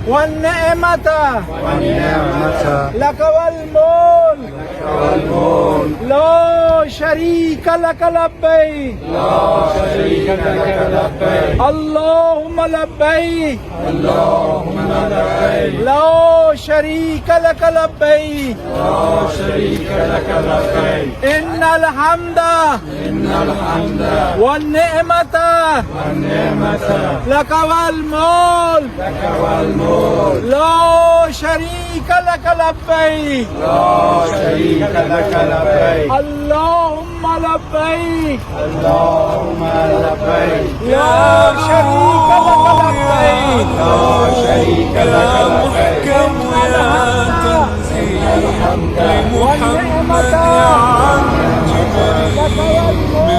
والنعمة والنعمة لك والملك والملك لا شريك لك لبيك لا شريك لك لبيك اللهم لبيك اللهم لبيك لا شريك لك لبيك لا شريك لك لبيك إن الحمد والنعمة لك والملك لا شريك لك لبيك لا شريك لك لبيك اللهم لبيك اللهم لبيك لا شريك لك لبيك لا شريك لك لبيك الحمد والنعمة لك والملك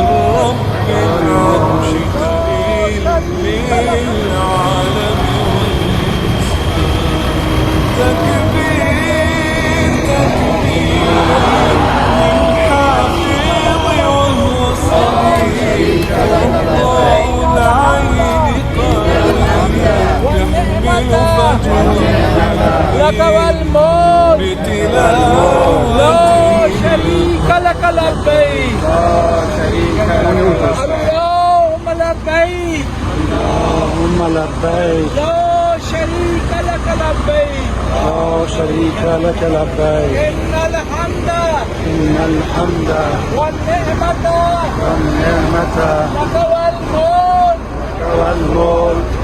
لك والملك لا شريك لك لبيك اللهم لبيك اللهم لبيك لا شريك لك لبيك لا شريك لك لبيك إن الحمد إن الحمد والنعمة والنعمة لك والملك والملك